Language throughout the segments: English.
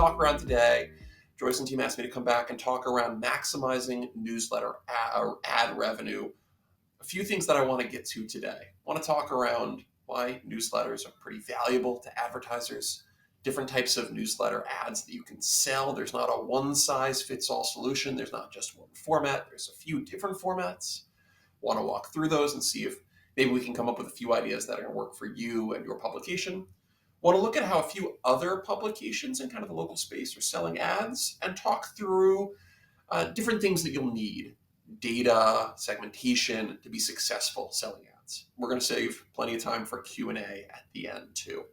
talk around today. Joyce and team asked me to come back and talk around maximizing newsletter ad revenue. A few things that I want to get to today. I want to talk around why newsletters are pretty valuable to advertisers, different types of newsletter ads that you can sell. There's not a one-size-fits-all solution. There's not just one format. There's a few different formats. Want to walk through those and see if maybe we can come up with a few ideas that are going to work for you and your publication. Want to look at how a few other publications in kind of the local space are selling ads and talk through different things that you'll need, data, segmentation, to be successful selling ads. We're going to save plenty of time for Q&A at the end too.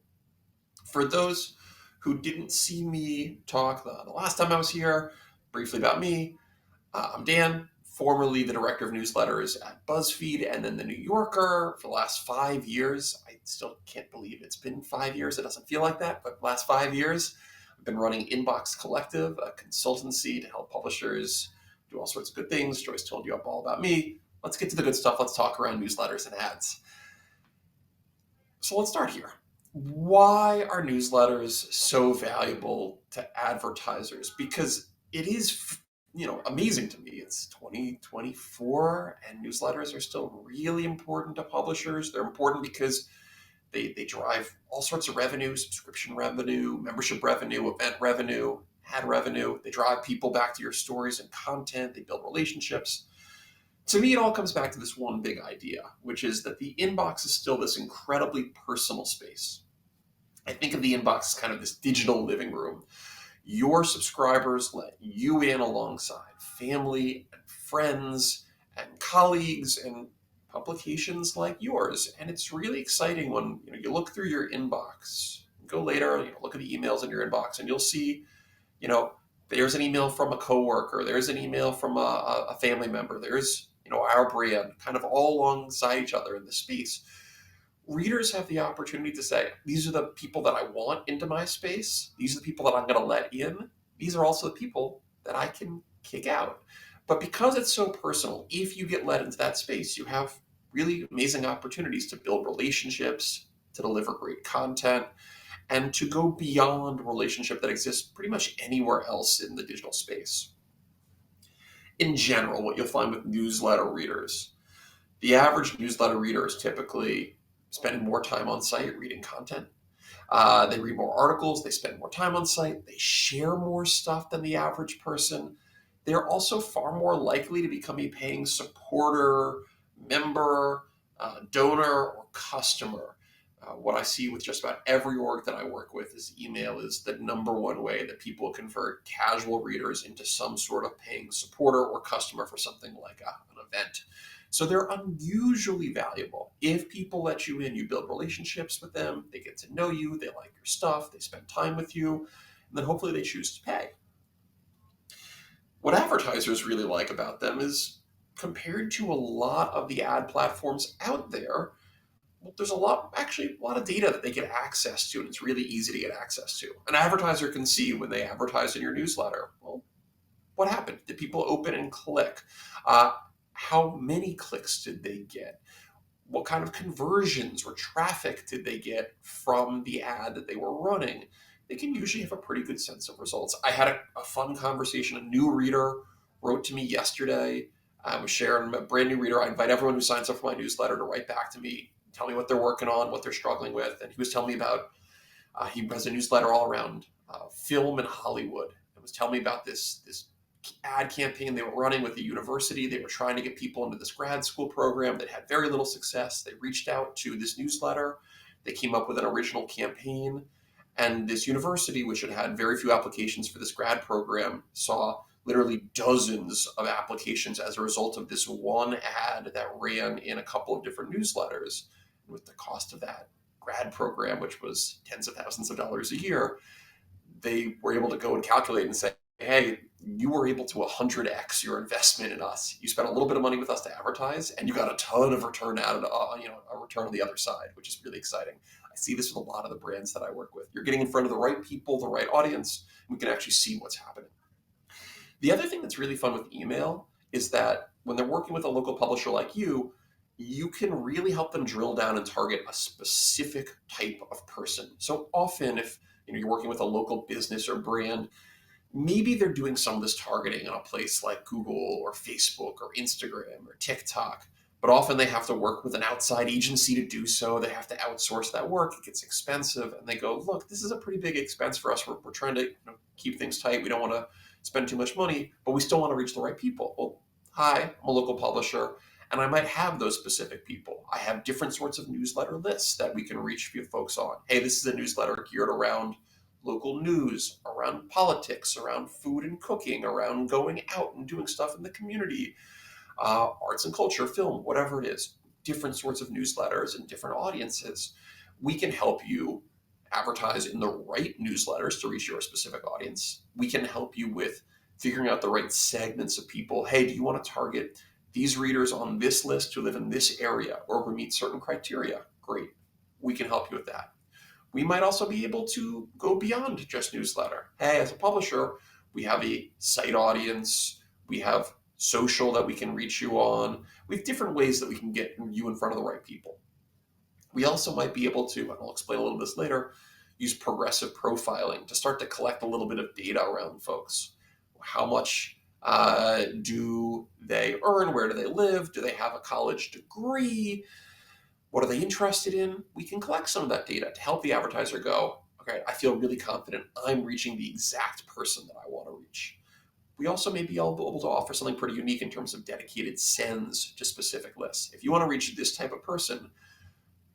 For those who didn't see me talk the last time I was here, briefly about me, I'm Dan, formerly the director of newsletters at BuzzFeed and then The New Yorker for the last 5 years. I still can't believe it's been 5 years. It doesn't feel like that, but last 5 years, I've been running Inbox Collective, a consultancy to help publishers do all sorts of good things. Joyce told you all about me. Let's get to the good stuff. Let's talk around newsletters and ads. So let's start here. Why are newsletters so valuable to advertisers? Because it is amazing to me. It's 2024 and newsletters are still really important to publishers. They're important because they drive all sorts of revenue, subscription revenue, membership revenue, event revenue, ad revenue. They drive people back to your stories and content. They build relationships. To me, it all comes back to this one big idea, which is that the inbox is still this incredibly personal space. I think of the inbox as kind of this digital living room. Your subscribers let you in alongside family and friends and colleagues and publications like yours. And it's really exciting when you look through your inbox. Go later, look at the emails in your inbox, and you'll see, there's an email from a coworker, there's an email from a family member, there's our brand, kind of all alongside each other in this space. Readers have the opportunity to say, these are the people that I want into my space. These are the people that I'm going to let in. These are also the people that I can kick out. But because it's so personal, if you get let into that space, you have really amazing opportunities to build relationships, to deliver great content, and to go beyond a relationship that exists pretty much anywhere else in the digital space. In general, what you'll find with newsletter readers, the average newsletter reader is typically spending more time on site reading content. They read more articles, they spend more time on site, they share more stuff than the average person. They're also far more likely to become a paying supporter, member, donor, or customer. What I see with just about every org that I work with is email is the number one way that people convert casual readers into some sort of paying supporter or customer for something like an event. So they're unusually valuable. If people let you in, you build relationships with them, they get to know you, they like your stuff, they spend time with you, and then hopefully they choose to pay. What advertisers really like about them is, compared to a lot of the ad platforms out there, there's a lot of data that they get access to, and it's really easy to get access to. An advertiser can see when they advertise in your newsletter, well, what happened? Did people open and click? How many clicks did they get? What kind of conversions or traffic did they get from the ad that they were running? They can usually have a pretty good sense of results. I had a fun conversation. A new reader wrote to me yesterday. I was sharing a brand new reader. I invite everyone who signs up for my newsletter to write back to me, tell me what they're working on, what they're struggling with. And he was telling me about, he has a newsletter all around film and Hollywood. He was telling me about this ad campaign they were running with the university. They were trying to get people into this grad school program that had very little success. They reached out to this newsletter. They came up with an original campaign. And this university, which had had very few applications for this grad program, saw literally dozens of applications as a result of this one ad that ran in a couple of different newsletters. And with the cost of that grad program, which was tens of thousands of dollars a year, they were able to go and calculate and say, hey, you were able to 100x your investment in us. You spent a little bit of money with us to advertise, and you got a ton of return out of a return on the other side, which is really exciting. I see this with a lot of the brands that I work with. You're getting in front of the right people, the right audience, and we can actually see what's happening. The other thing that's really fun with email is that when they're working with a local publisher like you can really help them drill down and target a specific type of person. So often if you're working with a local business or brand. Maybe they're doing some of this targeting on a place like Google or Facebook or Instagram or TikTok, but often they have to work with an outside agency to do so. They have to outsource that work. It gets expensive, and they go, look, this is a pretty big expense for us. We're trying to keep things tight. We don't want to spend too much money, but we still want to reach the right people. Well, hi, I'm a local publisher, and I might have those specific people. I have different sorts of newsletter lists that we can reach few folks on. Hey, this is a newsletter geared around local news, around politics, around food and cooking, around going out and doing stuff in the community, arts and culture, film, whatever it is, different sorts of newsletters and different audiences. We can help you advertise in the right newsletters to reach your specific audience. We can help you with figuring out the right segments of people. Hey, do you want to target these readers on this list who live in this area or who meet certain criteria? Great. We can help you with that. We might also be able to go beyond just newsletter. Hey, as a publisher, we have a site audience, we have social that we can reach you on. We have different ways that we can get you in front of the right people. We also might be able to, and I'll explain a little bit later, use progressive profiling to start to collect a little bit of data around folks. How much do they earn? Where do they live? Do they have a college degree? What are they interested in? We can collect some of that data to help the advertiser go, okay, I feel really confident I'm reaching the exact person that I want to reach. We also may be able to offer something pretty unique in terms of dedicated sends to specific lists. If you want to reach this type of person,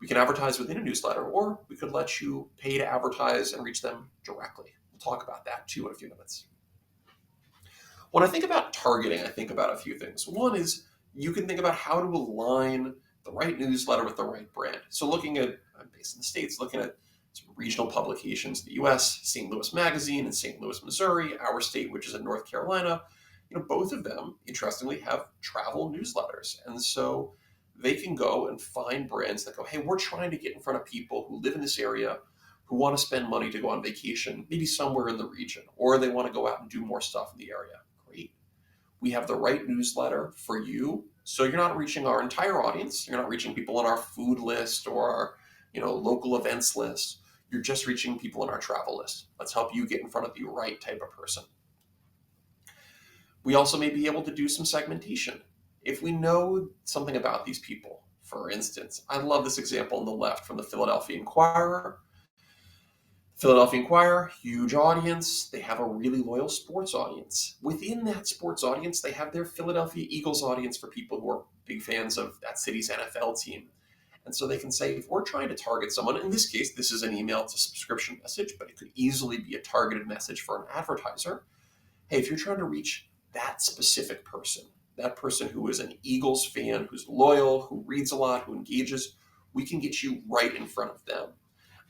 we can advertise within a newsletter, or we could let you pay to advertise and reach them directly. We'll talk about that too in a few minutes. When I think about targeting, I think about a few things. One is you can think about how to align the right newsletter with the right brand. So looking at, I'm based in the States, looking at some regional publications in the US, St. Louis Magazine in St. Louis, Missouri, our state, which is in North Carolina, both of them, interestingly, have travel newsletters. And so they can go and find brands that go, hey, we're trying to get in front of people who live in this area, who want to spend money to go on vacation, maybe somewhere in the region, or they want to go out and do more stuff in the area. Great. We have the right newsletter for you. So you're not reaching our entire audience. You're not reaching people on our food list or our, local events list. You're just reaching people on our travel list. Let's help you get in front of the right type of person. We also may be able to do some segmentation. If we know something about these people, for instance, I love this example on the left from the Philadelphia Inquirer. Philadelphia Inquirer, huge audience. They have a really loyal sports audience. Within that sports audience, they have their Philadelphia Eagles audience for people who are big fans of that city's NFL team. And so they can say, if we're trying to target someone, in this case, this is an email to subscription message, but it could easily be a targeted message for an advertiser. Hey, if you're trying to reach that specific person, that person who is an Eagles fan, who's loyal, who reads a lot, who engages, we can get you right in front of them.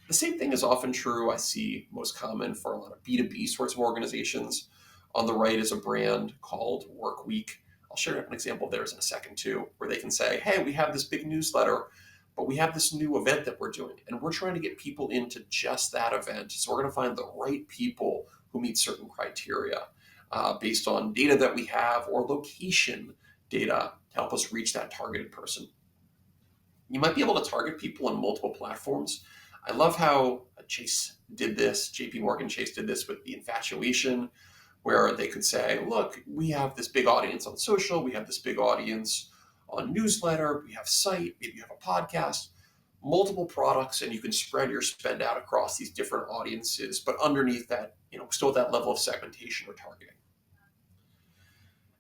The same thing is often true, I see most common for a lot of B2B sorts of organizations. On the right is a brand called Workweek. I'll share an example of theirs in a second too, where they can say, hey, we have this big newsletter, but we have this new event that we're doing, and we're trying to get people into just that event. So we're going to find the right people who meet certain criteria based on data that we have or location data to help us reach that targeted person. You might be able to target people on multiple platforms. I love how Chase did this, JP Morgan Chase did this with the infatuation, where they could say, look, we have this big audience on social, we have this big audience on newsletter, we have site, maybe you have a podcast, multiple products, and you can spread your spend out across these different audiences, but underneath that, still at that level of segmentation or targeting.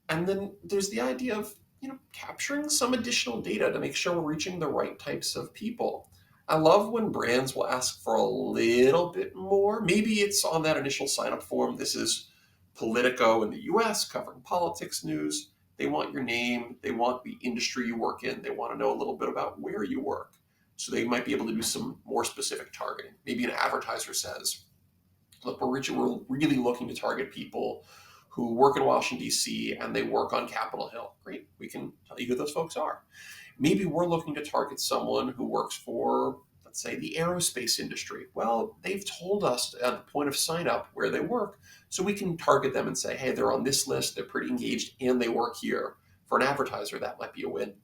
And then there's the idea of, capturing some additional data to make sure we're reaching the right types of people. I love when brands will ask for a little bit more. Maybe it's on that initial sign-up form. This is Politico in the US covering politics news. They want your name. They want the industry you work in. They want to know a little bit about where you work. So they might be able to do some more specific targeting. Maybe an advertiser says, look, we're really looking to target people who work in Washington, D.C., and they work on Capitol Hill. Great. We can tell you who those folks are. Maybe we're looking to target someone who works for, let's say, the aerospace industry. Well, they've told us at the point of sign up where they work, so we can target them and say, hey, they're on this list, they're pretty engaged, and they work here. For an advertiser, that might be a win.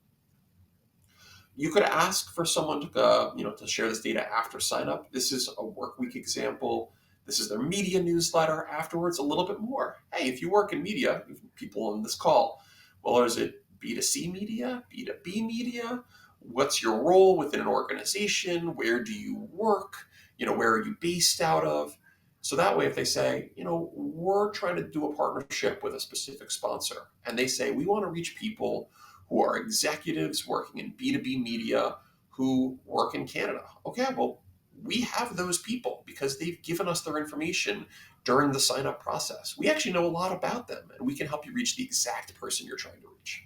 You could ask for someone to share this data after sign up. This is a Workweek example. This is their media newsletter. Afterwards, a little bit more. Hey, if you work in media, people on this call, well, is it B2C media, B2B media? What's your role within an organization? Where do you work? Where are you based out of? So that way, if they say, we're trying to do a partnership with a specific sponsor, and they say, we want to reach people who are executives working in B2B media who work in Canada. Okay, well, we have those people because they've given us their information during the sign up process. We actually know a lot about them, and we can help you reach the exact person you're trying to reach.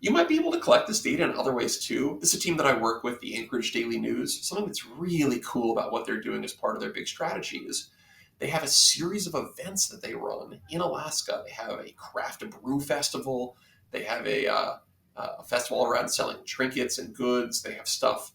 You might be able to collect this data in other ways too. This is a team that I work with, the Anchorage Daily News. Something that's really cool about what they're doing as part of their big strategy is they have a series of events that they run in Alaska. They have a craft and brew festival. They have a festival around selling trinkets and goods. They have stuff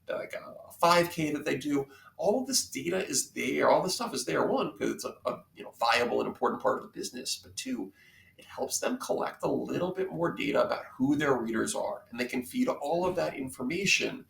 like a 5K that they do. All of this data is there. All this stuff is there. One, because it's a viable and important part of the business, but two, it helps them collect a little bit more data about who their readers are, and they can feed all of that information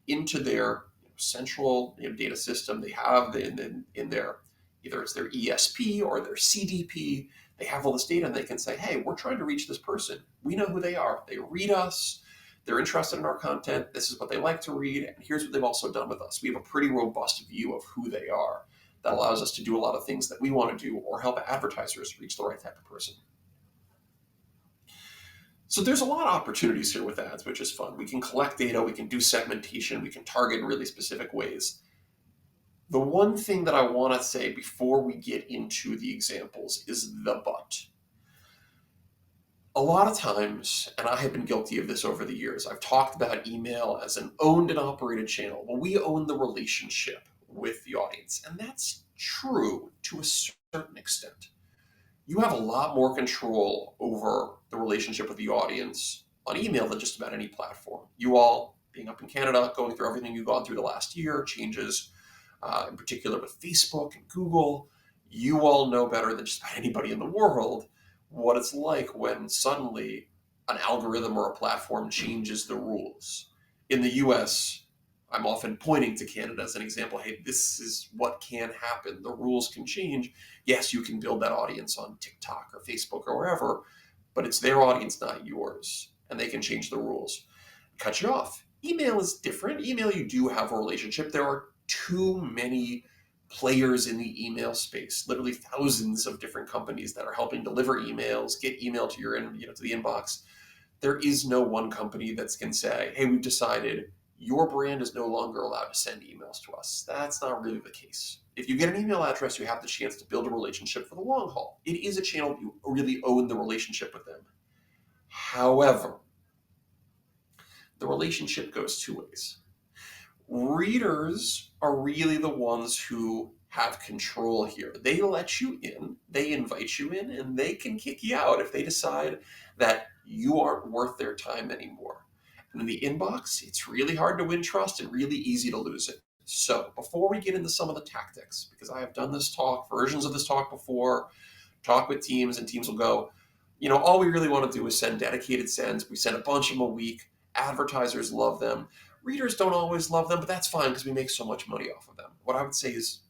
into their central data system. They have in their either it's their ESP or their CDP. They have all this data, and they can say, "Hey, we're trying to reach this person. We know who they are. They read us. They're interested in our content. This is what they like to read, and here's what they've also done with us." We have a pretty robust view of who they are that allows us to do a lot of things that we want to do or help advertisers reach the right type of person. So there's a lot of opportunities here with ads, which is fun. We can collect data, we can do segmentation, we can target in really specific ways. The one thing that I want to say before we get into the examples is the but. A lot of times, and I have been guilty of this over the years, I've talked about email as an owned and operated channel. Well, we own the relationship with the audience, and that's true to a certain extent. You have a lot more control over the relationship with the audience on email than just about any platform. You all, being up in Canada, going through everything you've gone through the last year, changes in particular with Facebook and Google, you all know better than just about anybody in the world what it's like when suddenly an algorithm or a platform changes the rules. In the US, I'm often pointing to Canada as an example. Hey, this is what can happen. The rules can change. Yes, you can build that audience on TikTok or Facebook or wherever, but it's their audience, not yours. And they can change the rules. Cut you off. Email is different. Email, you do have a relationship. There are too many players in the email space, literally thousands of different companies that are helping deliver emails, get email to your to the inbox. There is no one company that can say, hey, we've decided your brand is no longer allowed to send emails to us. That's not really the case. If you get an email address, you have the chance to build a relationship for the long haul. It is a channel you really own the relationship with them. However, the relationship goes two ways. Readers are really the ones who have control here. They let you in, they invite you in, and they can kick you out if they decide that you aren't worth their time anymore. And in the inbox, it's really hard to win trust and really easy to lose it. So before we get into some of the tactics, because I have done this talk, versions of this talk before, talk with teams, and teams will go, all we really want to do is send dedicated sends. We send a bunch of them a week. Advertisers love them. Readers don't always love them, but that's fine because we make so much money off of them. What I would say is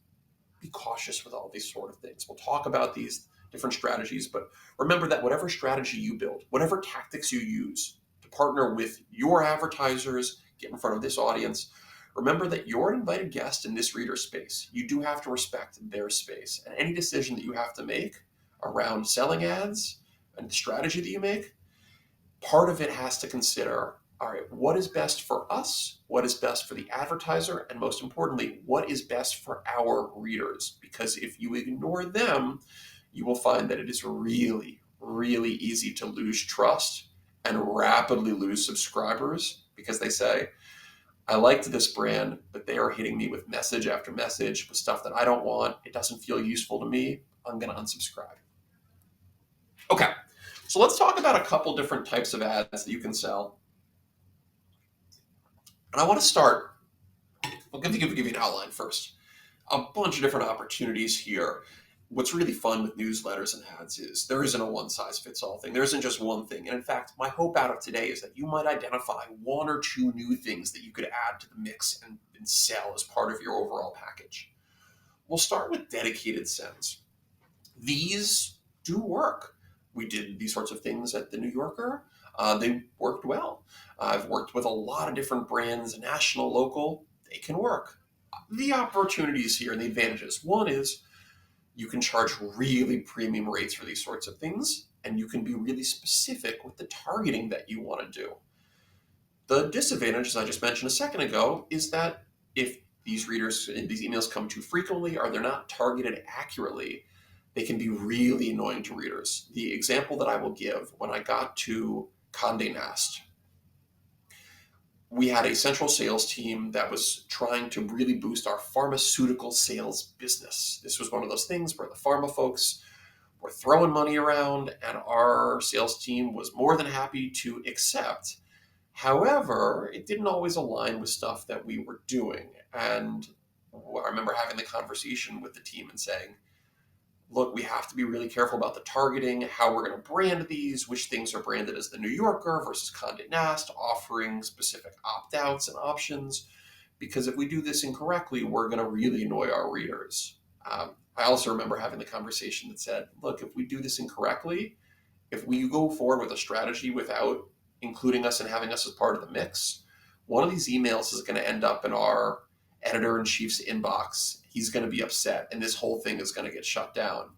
be cautious with all these sort of things. We'll talk about these different strategies, but remember that whatever strategy you build, whatever tactics you use to partner with your advertisers, get in front of this audience, remember that you're an invited guest in this reader space. You do have to respect their space. And any decision that you have to make around selling ads and the strategy that you make, part of it has to consider, all right, what is best for us? What is best for the advertiser? And most importantly, what is best for our readers? Because if you ignore them, you will find that it is really, really easy to lose trust and rapidly lose subscribers because they say, I liked this brand, but they are hitting me with message after message with stuff that I don't want. It doesn't feel useful to me. I'm going to unsubscribe. Okay, so let's talk about a couple different types of ads that you can sell. And I want to start, I'll give you an outline first. A bunch of different opportunities here. What's really fun with newsletters and ads is there isn't a one-size-fits-all thing. There isn't just one thing. And in fact, my hope out of today is that you might identify one or two new things that you could add to the mix and sell as part of your overall package. We'll start with dedicated sends. These do work. We did these sorts of things at the New Yorker. They worked well. I've worked with a lot of different brands, national, local. They can work. The opportunities here and the advantages. One is you can charge really premium rates for these sorts of things, and you can be really specific with the targeting that you want to do. The disadvantage, as I just mentioned a second ago, is that if these emails come too frequently or they're not targeted accurately, they can be really annoying to readers. The example that I will give, when I got to Condé Nast, we had a central sales team that was trying to really boost our pharmaceutical sales business. This was one of those things where the pharma folks were throwing money around, and our sales team was more than happy to accept. However, it didn't always align with stuff that we were doing. And I remember having the conversation with the team and saying, look, we have to be really careful about the targeting, how we're going to brand these, which things are branded as the New Yorker versus Condé Nast, offering specific opt-outs and options. Because if we do this incorrectly, we're going to really annoy our readers. I also remember having the conversation that said, look, if we do this incorrectly, if we go forward with a strategy without including us and having us as part of the mix, one of these emails is going to end up in our editor-in-chief's inbox. He's going to be upset, and this whole thing is going to get shut down.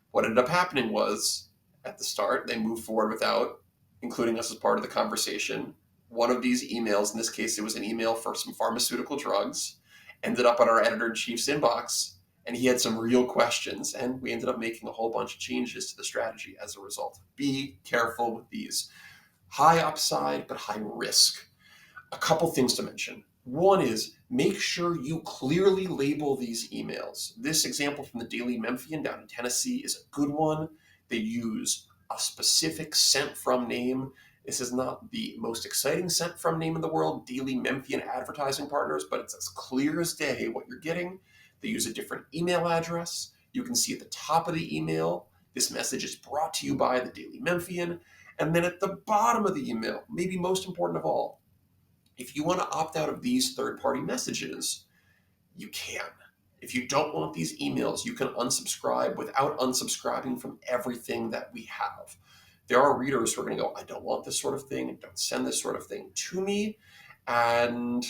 What ended up happening was, at the start, they moved forward without including us as part of the conversation. One of these emails, in this case, it was an email for some pharmaceutical drugs, ended up on our editor-in-chief's inbox, and he had some real questions, and we ended up making a whole bunch of changes to the strategy as a result. Be careful with these. High upside, but high risk. A couple things to mention. One is make sure you clearly label these emails. This example from the Daily Memphian down in Tennessee is a good one. They use a specific sent from name. This is not the most exciting sent from name in the world, Daily Memphian advertising partners, but it's as clear as day what you're getting. They use a different email address. You can see at the top of the email, this message is brought to you by the Daily Memphian. And then at the bottom of the email, maybe most important of all, if you want to opt out of these third-party messages, you can. If you don't want these emails, you can unsubscribe without unsubscribing from everything that we have. There are readers who are going to go, I don't want this sort of thing. Don't send this sort of thing to me. And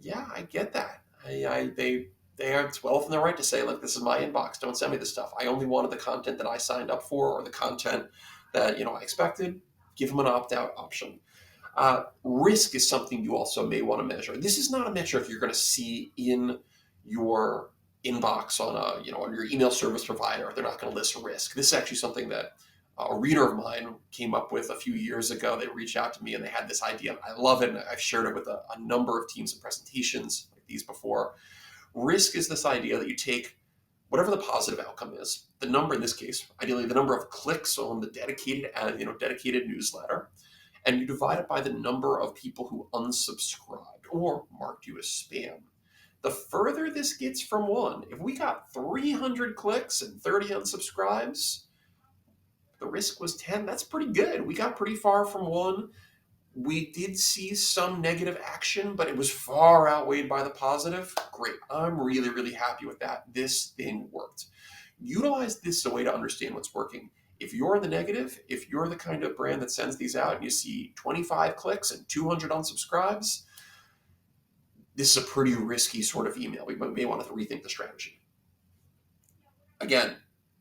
yeah, I get that. It's well within their right to say, look, this is my inbox. Don't send me this stuff. I only wanted the content that I signed up for or the content that I expected. Give them an opt-out option. Risk is something you also may want to measure. This is not a metric you're going to see in your inbox on your email service provider. They're not going to list risk. This is actually something that a reader of mine came up with a few years ago. They reached out to me and they had this idea. I love it, and I've shared it with a number of teams and presentations like these before. Risk is this idea that you take whatever the positive outcome is, the number in this case, ideally the number of clicks on the dedicated newsletter, and you divide it by the number of people who unsubscribed or marked you as spam. The further this gets from one, if we got 300 clicks and 30 unsubscribes, the risk was 10. That's pretty good. We got pretty far from one. We did see some negative action, but it was far outweighed by the positive. Great. I'm really, really happy with that. This thing worked. Utilize this as a way to understand what's working. If you're in the negative, if you're the kind of brand that sends these out and you see 25 clicks and 200 unsubscribes, this is a pretty risky sort of email. We may want to rethink the strategy. Again,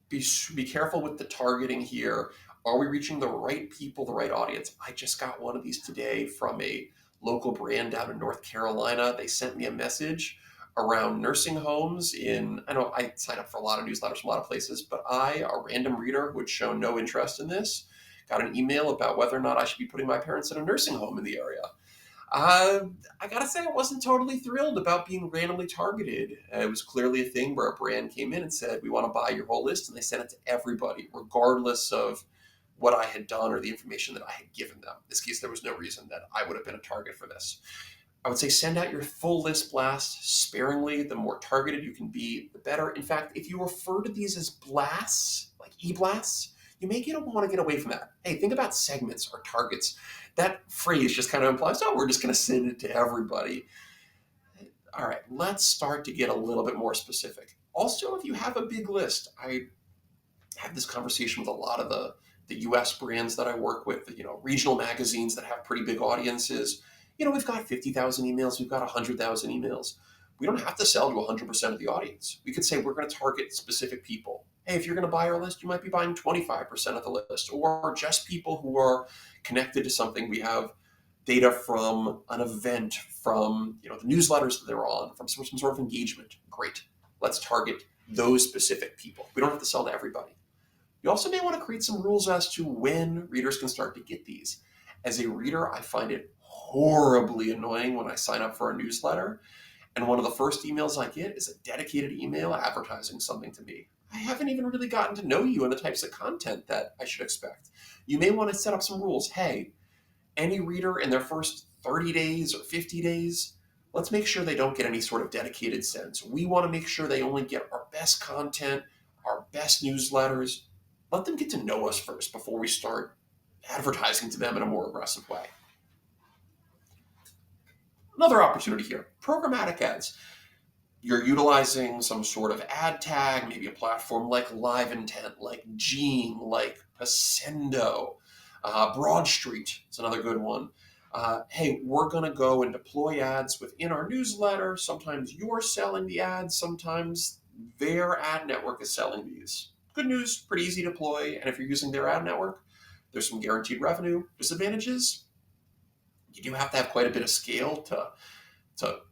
be careful with the targeting here. Are we reaching the right people, the right audience? I just got one of these today from a local brand down in North Carolina. They sent me a message around nursing homes I know I sign up for a lot of newsletters from a lot of places, but a random reader who had shown no interest in this, got an email about whether or not I should be putting my parents in a nursing home in the area. I gotta say, I wasn't totally thrilled about being randomly targeted. It was clearly a thing where a brand came in and said, we want to buy your whole list, and they sent it to everybody, regardless of what I had done or the information that I had given them. In this case, there was no reason that I would have been a target for this. I would say send out your full list blast sparingly. The more targeted you can be, the better. In fact, if you refer to these as blasts, like e-blasts, you may want to get away from that. Hey, think about segments or targets. That phrase just kind of implies, oh, we're just going to send it to everybody. All right, let's start to get a little bit more specific. Also, if you have a big list, I have this conversation with a lot of the US brands that I work with, regional magazines that have pretty big audiences. We've got 50,000 emails, we've got 100,000 emails. We don't have to sell to 100% of the audience. We could say we're going to target specific people. Hey, if you're going to buy our list, you might be buying 25% of the list, or just people who are connected to something. We have data from an event, from the newsletters that they're on, from some sort of engagement. Great. Let's target those specific people. We don't have to sell to everybody. You also may want to create some rules as to when readers can start to get these. As a reader, I find it horribly annoying when I sign up for a newsletter and one of the first emails I get is a dedicated email advertising something to me. I haven't even really gotten to know you and the types of content that I should expect. You may want to set up some rules. Hey, any reader in their first 30 days or 50 days, let's make sure they don't get any sort of dedicated sends. We want to make sure they only get our best content, our best newsletters. Let them get to know us first before we start advertising to them in a more aggressive way. Another opportunity here, programmatic ads. You're utilizing some sort of ad tag, maybe a platform like Live Intent, like Gene, like Pasendo, Broad Street is another good one. Hey, we're going to go and deploy ads within our newsletter. Sometimes you're selling the ads, sometimes their ad network is selling these. Good news, pretty easy to deploy, and if you're using their ad network, there's some guaranteed revenue. Disadvantages, you do have to have quite a bit of scale to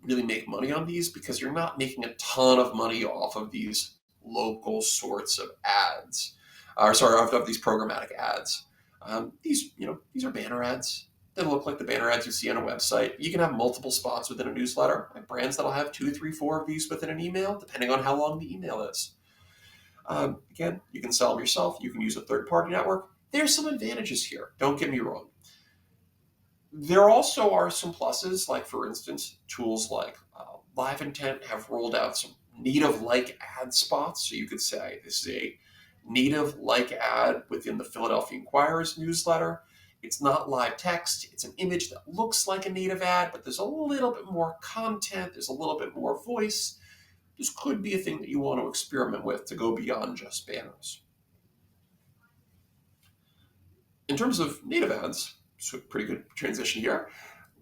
really make money on these, because you're not making a ton of money off of these local sorts of ads, of these programmatic ads. These are banner ads. They look like the banner ads you see on a website. You can have multiple spots within a newsletter. I have brands that'll have 2, 3, 4 of these within an email, depending on how long the email is. Again, you can sell them yourself. You can use a third-party network. There's some advantages here. Don't get me wrong. There also are some pluses, like, for instance, tools like Live Intent have rolled out some native-like ad spots. So you could say this is a native-like ad within the Philadelphia Inquirer's newsletter. It's not live text. It's an image that looks like a native ad, but there's a little bit more content. There's a little bit more voice. This could be a thing that you want to experiment with to go beyond just banners. In terms of native ads, so pretty good transition here,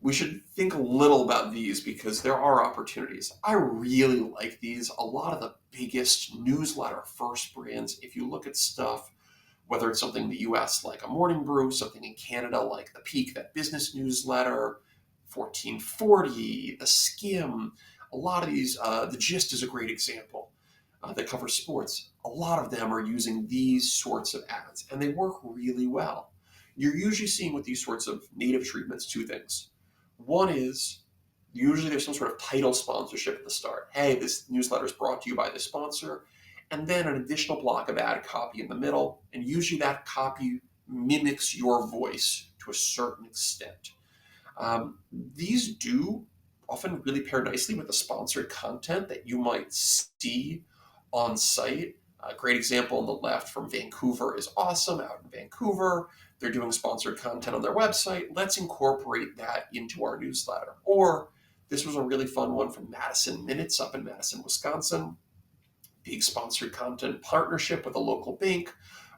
we should think a little about these because there are opportunities. I really like these. A lot of the biggest newsletter first brands, if you look at stuff, whether it's something in the US like a Morning Brew, something in Canada like The Peak, that business newsletter, 1440, The Skim, a lot of these, The Gist is a great example that covers sports. A lot of them are using these sorts of ads, and they work really well. You're usually seeing with these sorts of native treatments 2 things. One is usually there's some sort of title sponsorship at the start. Hey, this newsletter is brought to you by this sponsor. And then an additional block of ad copy in the middle. And usually that copy mimics your voice to a certain extent. These do often really pair nicely with the sponsored content that you might see on site. A great example on the left from Vancouver is awesome. Out in Vancouver, they're doing sponsored content on their website. Let's incorporate that into our newsletter. Or this was a really fun one from Madison Minutes up in Madison, Wisconsin. Big sponsored content partnership with a local bank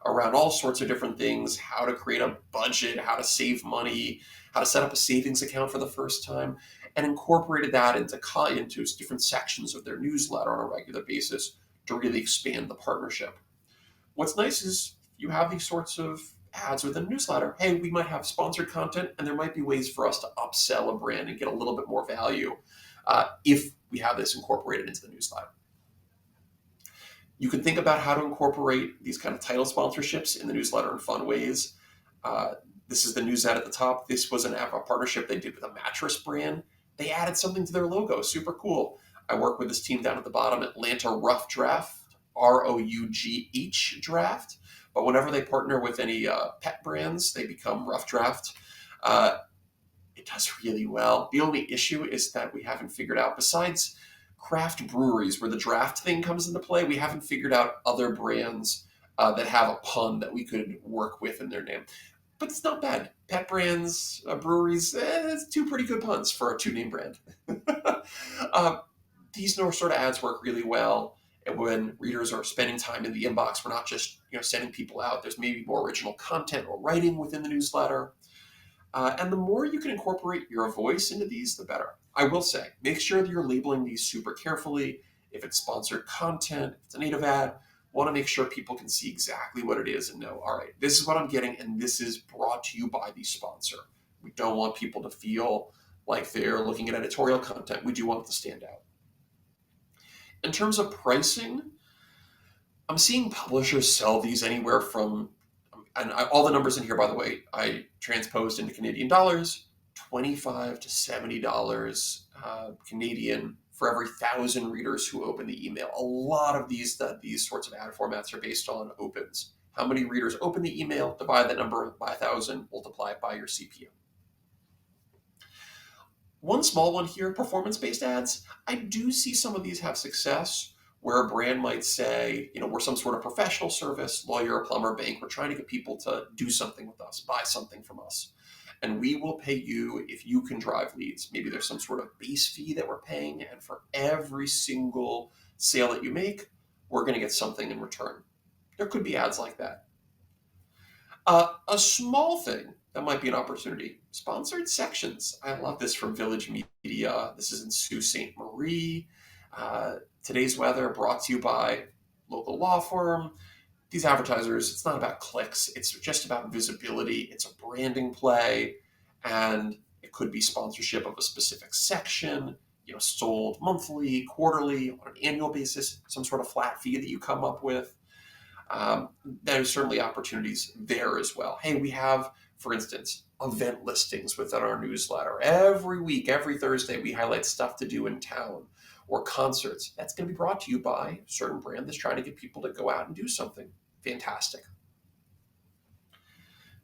around all sorts of different things, how to create a budget, how to save money, how to set up a savings account for the first time, and incorporated that into different sections of their newsletter on a regular basis to really expand the partnership. What's nice is you have these sorts of ads within a newsletter. Hey, we might have sponsored content, and there might be ways for us to upsell a brand and get a little bit more value if we have this incorporated into the newsletter. You can think about how to incorporate these kind of title sponsorships in the newsletter in fun ways. This is the news ad at the top. This was a partnership they did with a mattress brand. They added something to their logo. Super cool. I work with this team down at the bottom, Atlanta Rough Draft, ROUGH Draft. But whenever they partner with any pet brands, they become Rough Draft. It does really well. The only issue is that we haven't figured out, besides craft breweries where the draft thing comes into play, we haven't figured out other brands that have a pun that we could work with in their name. But it's not bad. Pet brands, breweries, it's 2 pretty good puns for a 2-name brand. These sort of ads work really well. And when readers are spending time in the inbox, we're not just sending people out. There's maybe more original content or writing within the newsletter. And the more you can incorporate your voice into these, the better. I will say, make sure that you're labeling these super carefully. If it's sponsored content, if it's a native ad, want to make sure people can see exactly what it is and know, all right, this is what I'm getting, and this is brought to you by the sponsor. We don't want people to feel like they're looking at editorial content. We do want it to stand out. In terms of pricing, I'm seeing publishers sell these anywhere from, and all the numbers in here, by the way, I transposed into Canadian dollars, $25 to $70 Canadian for every 1,000 readers who open the email. A lot of these sorts of ad formats are based on opens. How many readers open the email, divide that number by 1,000, multiply it by your CPM. One small one here, performance-based ads. I do see some of these have success where a brand might say, we're some sort of professional service, lawyer, plumber, bank. We're trying to get people to do something with us, buy something from us. And we will pay you if you can drive leads. Maybe there's some sort of base fee that we're paying. And for every single sale that you make, we're going to get something in return. There could be ads like that. A small thing that might be an opportunity, sponsored sections. I love this from Village Media. This is in Sault Ste. Marie. Today's weather brought to you by local law firm. These advertisers, it's not about clicks. It's just about visibility. It's a branding play. And it could be sponsorship of a specific section, sold monthly, quarterly, on an annual basis, some sort of flat fee that you come up with. There's certainly opportunities there as well. Hey, we have, for instance, event listings within our newsletter. Every week, every Thursday, we highlight stuff to do in town or concerts. That's going to be brought to you by a certain brand that's trying to get people to go out and do something. Fantastic.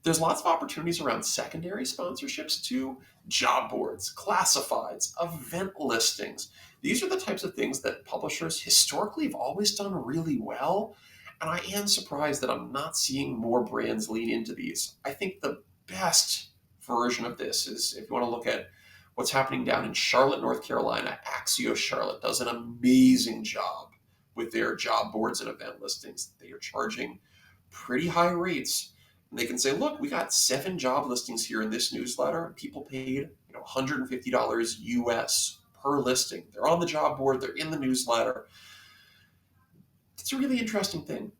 There's lots of opportunities around secondary sponsorships too. Job boards, classifieds, event listings. These are the types of things that publishers historically have always done really well. And I am surprised that I'm not seeing more brands lean into these. I think the best version of this is, if you want to look at what's happening down in Charlotte, North Carolina, Axios Charlotte does an amazing job with their job boards and event listings. They are charging pretty high rates. And they can say, look, we got 7 job listings here in this newsletter. People paid $150 US per listing. They're on the job board. They're in the newsletter. It's a really interesting thing.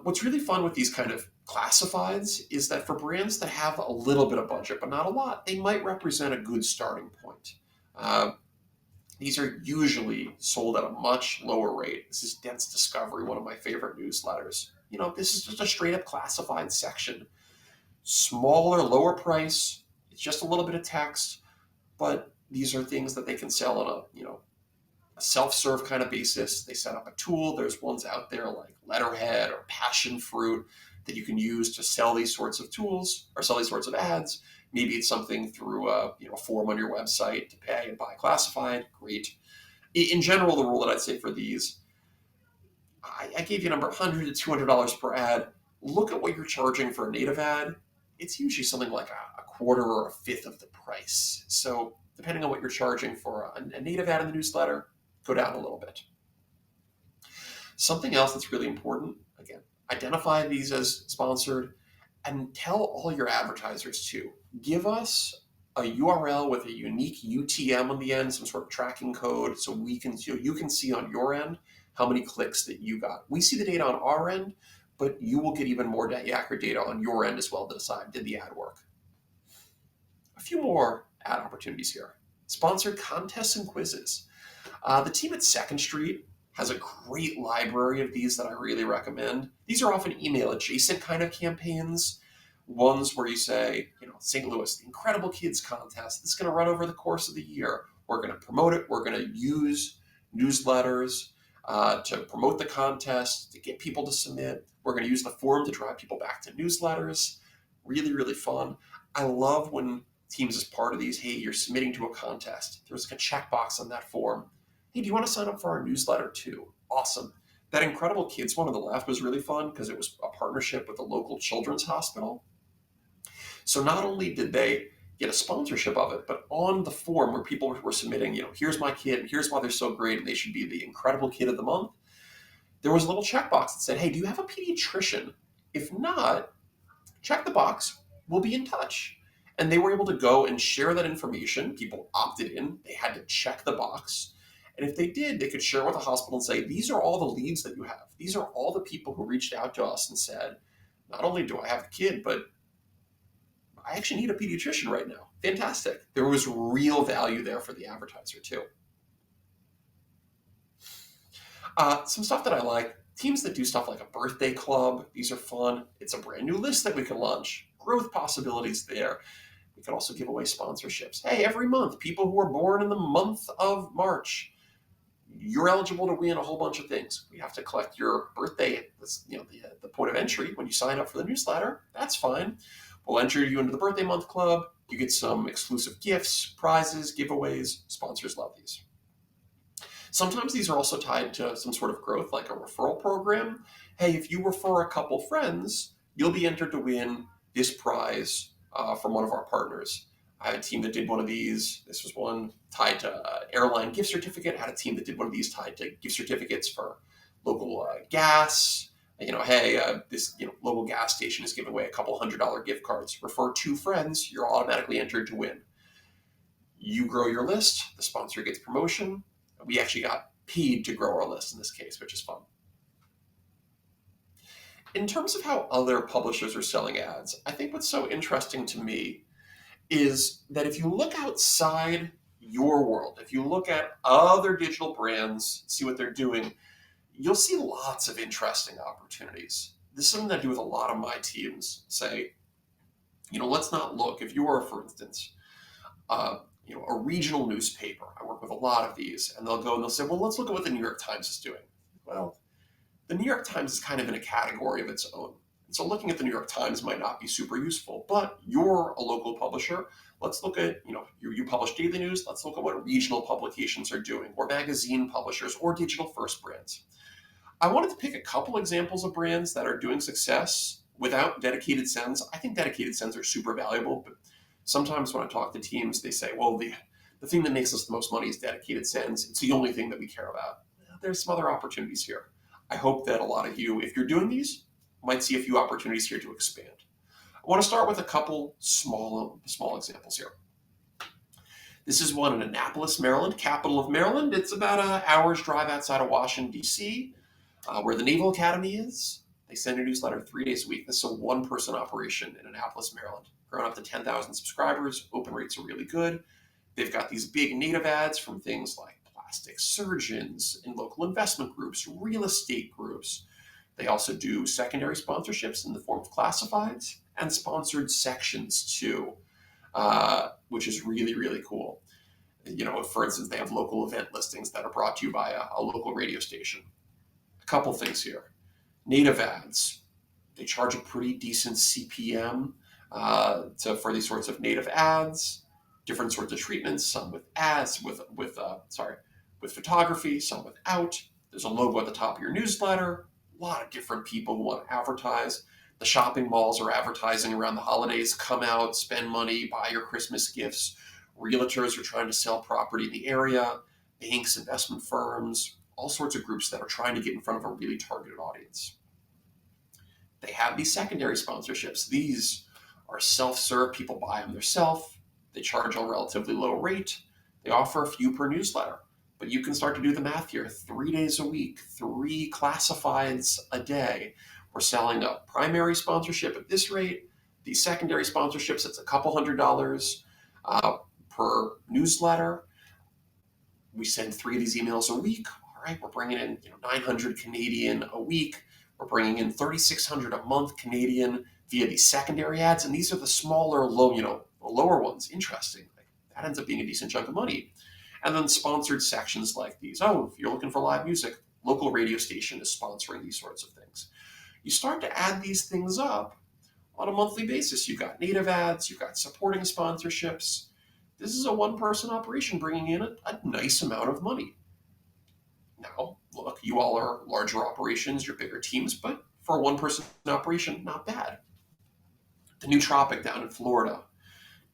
What's really fun with these kind of classifieds is that for brands that have a little bit of budget, but not a lot, they might represent a good starting point. These are usually sold at a much lower rate. This is Dense Discovery, one of my favorite newsletters. This is just a straight up classified section. Smaller, lower price. It's just a little bit of text, but these are things that they can sell on a self-serve kind of basis. They set up a tool. There's ones out there like Letterhead or Passion Fruit that you can use to sell these sorts of tools or sell these sorts of ads. Maybe it's something through a form on your website to pay and buy classified. Great. In general, the rule that I'd say for these, I gave you a number, $100 to $200 per ad. Look at what you're charging for a native ad. It's usually something like a quarter or a fifth of the price. So depending on what you're charging for a native ad in the newsletter, go down a little bit. Something else that's really important, again, identify these as sponsored and tell all your advertisers too. Give us a URL with a unique UTM on the end, some sort of tracking code, so you can see on your end how many clicks that you got. We see the data on our end, but you will get even more accurate data on your end as well to decide, did the ad work? A few more ad opportunities here. Sponsored contests and quizzes. The team at Second Street has a great library of these that I really recommend. These are often email adjacent kind of campaigns. Ones where you say, St. Louis, the Incredible Kids Contest, this is going to run over the course of the year. We're going to promote it. We're going to use newsletters to promote the contest, to get people to submit. We're going to use the forum to drive people back to newsletters. Really, really fun. I love when teams as part of these, hey, you're submitting to a contest. There's like a checkbox on that form. Hey, do you want to sign up for our newsletter too? Awesome. That Incredible Kids one on the left was really fun because it was a partnership with a local children's hospital. So not only did they get a sponsorship of it, but on the form where people were submitting, here's my kid, and here's why they're so great, and they should be the Incredible Kid of the Month, there was a little checkbox that said, hey, do you have a pediatrician? If not, check the box. We'll be in touch. And they were able to go and share that information. People opted in. They had to check the box. And if they did, they could share with the hospital and say, these are all the leads that you have. These are all the people who reached out to us and said, not only do I have a kid, but I actually need a pediatrician right now. Fantastic. There was real value there for the advertiser too. Some stuff that I like, teams that do stuff like a birthday club. These are fun. It's a brand new list that we can launch. Growth possibilities there. We can also give away sponsorships. Hey, every month, people who are born in the month of March, you're eligible to win a whole bunch of things. We have to collect your birthday, the point of entry when you sign up for the newsletter. That's fine. We'll enter you into the birthday month club. You get some exclusive gifts, prizes, giveaways. Sponsors love these. Sometimes these are also tied to some sort of growth, like a referral program. Hey, if you refer a couple friends, you'll be entered to win this prize from one of our partners. I had a team that did one of these. This was one tied to airline gift certificate. I had a team that did one of these tied to gift certificates for local gas. This local gas station is giving away a couple $100 gift cards. Refer 2 friends, you're automatically entered to win. You grow your list, the sponsor gets promotion. We actually got paid to grow our list in this case, which is fun. In terms of how other publishers are selling ads, I think what's so interesting to me is that if you look outside your world, if you look at other digital brands, see what they're doing, you'll see lots of interesting opportunities. This is something that I do with a lot of my teams. Say, let's not look, if you are, for instance, a regional newspaper. I work with a lot of these, and they'll go and they'll say, well, let's look at what the New York Times is doing. Well, the New York Times is kind of in a category of its own. And so looking at the New York Times might not be super useful, but you're a local publisher. Let's look at, you publish daily news. Let's look at what regional publications are doing, or magazine publishers, or digital first brands. I wanted to pick a couple examples of brands that are doing success without dedicated sends. I think dedicated sends are super valuable, but sometimes when I talk to teams, they say, well, the thing that makes us the most money is dedicated sends. It's the only thing that we care about. There's some other opportunities here. I hope that a lot of you, if you're doing these, might see a few opportunities here to expand. I want to start with a couple small examples here. This is one in Annapolis, Maryland, capital of Maryland. It's about an hour's drive outside of Washington, D.C., where the Naval Academy is. They send a newsletter 3 days a week. This is a one-person operation in Annapolis, Maryland. Grown up to 10,000 subscribers. Open rates are really good. They've got these big native ads from things like plastic surgeons and local investment groups, real estate groups. They also do secondary sponsorships in the form of classifieds and sponsored sections too, which is really, really cool. For instance, they have local event listings that are brought to you by a local radio station. A couple things here. Native ads. They charge a pretty decent CPM for these sorts of native ads. Different sorts of treatments, some with ads, with photography, some without. There's a logo at the top of your newsletter. A lot of different people who want to advertise. The shopping malls are advertising around the holidays. Come out, spend money, buy your Christmas gifts. Realtors are trying to sell property in the area. Banks, investment firms, all sorts of groups that are trying to get in front of a really targeted audience. They have these secondary sponsorships. These are self-serve. People buy them themselves. They charge a relatively low rate. They offer a few per newsletter. But you can start to do the math here. 3 days a week, 3 classifieds a day. We're selling a primary sponsorship at this rate. These secondary sponsorships, it's a couple $100 per newsletter. We send 3 of these emails a week. All right, we're bringing in 900 Canadian a week. We're bringing in 3,600 a month Canadian via these secondary ads. And these are the smaller, lower ones. Interesting. That ends up being a decent chunk of money. And then sponsored sections like these. Oh, if you're looking for live music, local radio station is sponsoring these sorts of things. You start to add these things up on a monthly basis. You've got native ads, you've got supporting sponsorships. This is a one-person operation bringing in a nice amount of money. Now, look, you all are larger operations, you're bigger teams, but for a one-person operation, not bad. The Nootropic down in Florida,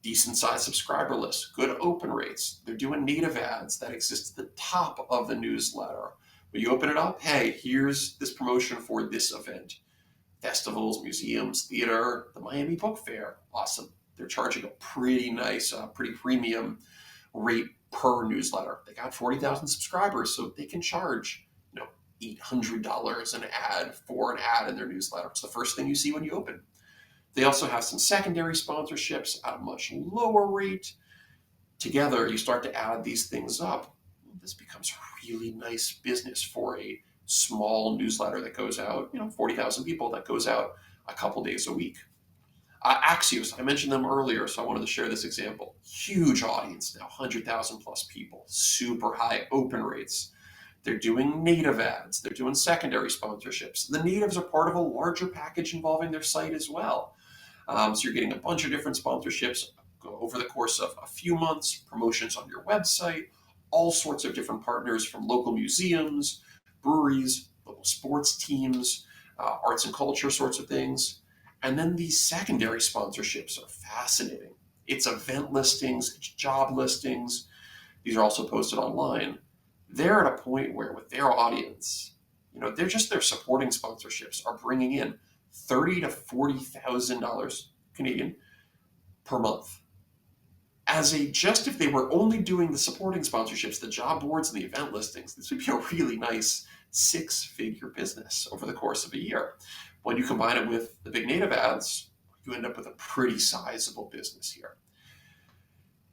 decent-sized subscriber list, good open rates. They're doing native ads that exist at the top of the newsletter. When you open it up, hey, here's this promotion for this event. Festivals, museums, theater, the Miami Book Fair. Awesome. They're charging a pretty nice, pretty premium rate per newsletter. They got 40,000 subscribers, so they can charge, $800 an ad for an ad in their newsletter. It's the first thing you see when you open. They also have some secondary sponsorships at a much lower rate. Together, you start to add these things up. This becomes really nice business for a small newsletter that goes out, 40,000 people that goes out a couple days a week. Axios, I mentioned them earlier, so I wanted to share this example. Huge audience now, 100,000 plus people, super high open rates. They're doing native ads. They're doing secondary sponsorships. The natives are part of a larger package involving their site as well. So you're getting a bunch of different sponsorships over the course of a few months, promotions on your website, all sorts of different partners from local museums, breweries, local sports teams, arts and culture sorts of things. And then these secondary sponsorships are fascinating. It's event listings, it's job listings. These are also posted online. They're at a point where with their audience, their supporting sponsorships are bringing in $30,000 to $40,000 Canadian per month. Just if they were only doing the supporting sponsorships, the job boards and the event listings, this would be a really nice 6-figure business over the course of a year. When you combine it with the big native ads, you end up with a pretty sizable business here.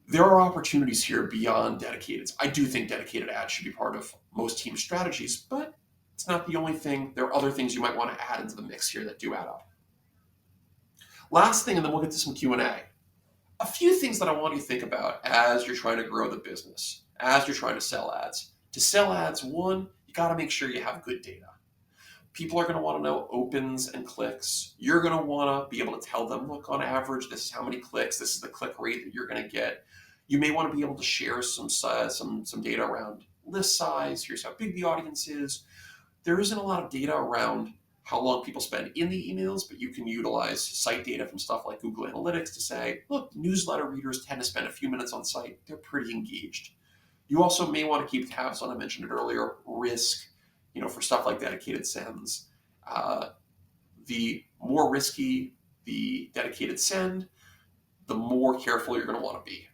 There are opportunities here beyond dedicated. I do think dedicated ads should be part of most team strategies, but it's not the only thing. There are other things you might want to add into the mix here that do add up. Last thing, and then we'll get to some Q&A. A few things that I want you to think about as you're trying to grow the business, as you're trying to sell ads. To sell ads, one, you got to make sure you have good data. People are going to want to know opens and clicks. You're going to want to be able to tell them, look, on average, this is how many clicks, this is the click rate that you're going to get. You may want to be able to share some data around list size. Here's how big the audience is. There isn't a lot of data around how long people spend in the emails, but you can utilize site data from stuff like Google Analytics to say, look, newsletter readers tend to spend a few minutes on site. They're pretty engaged. You also may want to keep tabs on, I mentioned it earlier, risk, for stuff like dedicated sends. The more risky the dedicated send, the more careful you're going to want to be.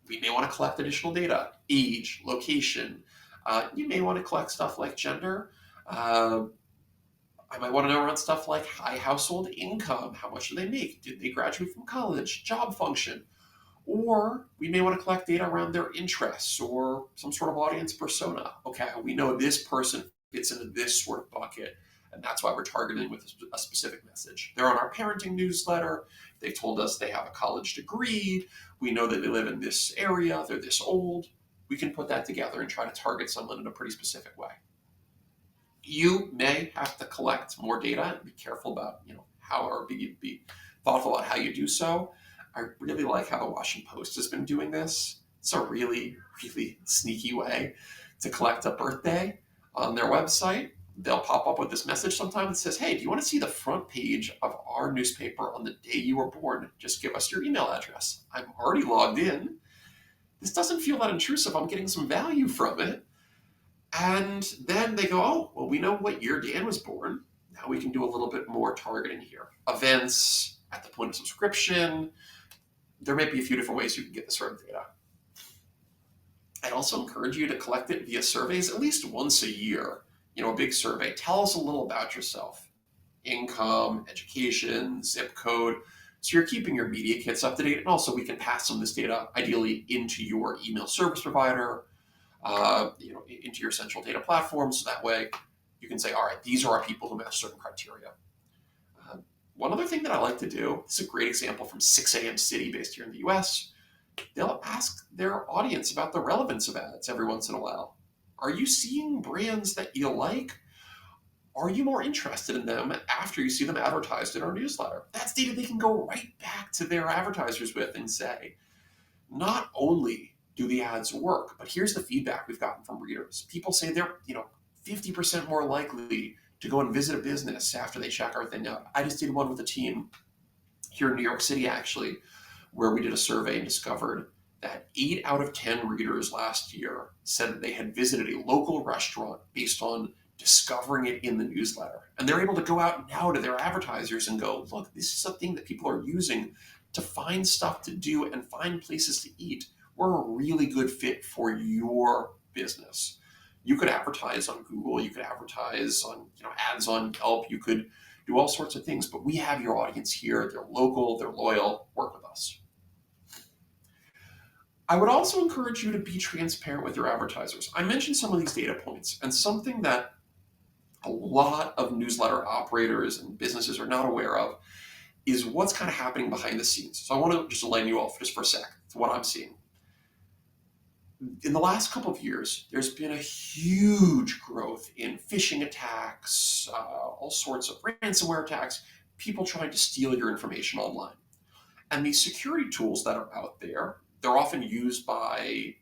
We may want to collect additional data, age, location. You may want to collect stuff like gender. I might want to know around stuff like high household income. How much do they make? Did they graduate from college? Job function. Or we may want to collect data around their interests or some sort of audience persona. Okay, we know this person fits into this sort of bucket, and that's why we're targeting with a specific message. They're on our parenting newsletter. They've told us they have a college degree. We know that they live in this area. They're this old. We can put that together and try to target someone in a pretty specific way. You may have to collect more data and be careful about, be thoughtful about how you do so. I really like how the Washington Post has been doing this. It's a really, really sneaky way to collect a birthday on their website. They'll pop up with this message sometime that says, hey, do you want to see the front page of our newspaper on the day you were born? Just give us your email address. I'm already logged in. This doesn't feel that intrusive. I'm getting some value from it. And then they go, oh, well, we know what year Dan was born. Now we can do a little bit more targeting here. Events at the point of subscription. There may be a few different ways you can get this sort of data. I'd also encourage you to collect it via surveys at least once a year. A big survey. Tell us a little about yourself. Income, education, zip code. So you're keeping your media kits up to date. And also we can pass some of this data ideally into your email service provider, into your central data platform. So that way you can say, all right, these are our people who match certain criteria. One other thing that I like to do, this is a great example from 6 a.m. City based here in the US. They'll ask their audience about the relevance of ads every once in a while. Are you seeing brands that you like? Are you more interested in them after you see them advertised in our newsletter? That's data they can go right back to their advertisers with and say, not only do the ads work, but here's the feedback we've gotten from readers. People say they're 50% more likely to go and visit a business after they check our thing out. I just did one with a team here in New York City, actually, where we did a survey and discovered that 8 out of 10 readers last year said that they had visited a local restaurant based on discovering it in the newsletter. And they're able to go out now to their advertisers and go, look, this is a thing that people are using to find stuff to do and find places to eat. We're a really good fit for your business. You could advertise on Google, you could advertise on ads on Yelp, you could do all sorts of things, but we have your audience here. They're local, they're loyal, work with us. I would also encourage you to be transparent with your advertisers. I mentioned some of these data points, and something that a lot of newsletter operators and businesses are not aware of is what's kind of happening behind the scenes. So I want to just enlighten you all just for a sec to what I'm seeing. In the last couple of years, there's been a huge growth in phishing attacks, all sorts of ransomware attacks, people trying to steal your information online. And these security tools that are out there, they're often used by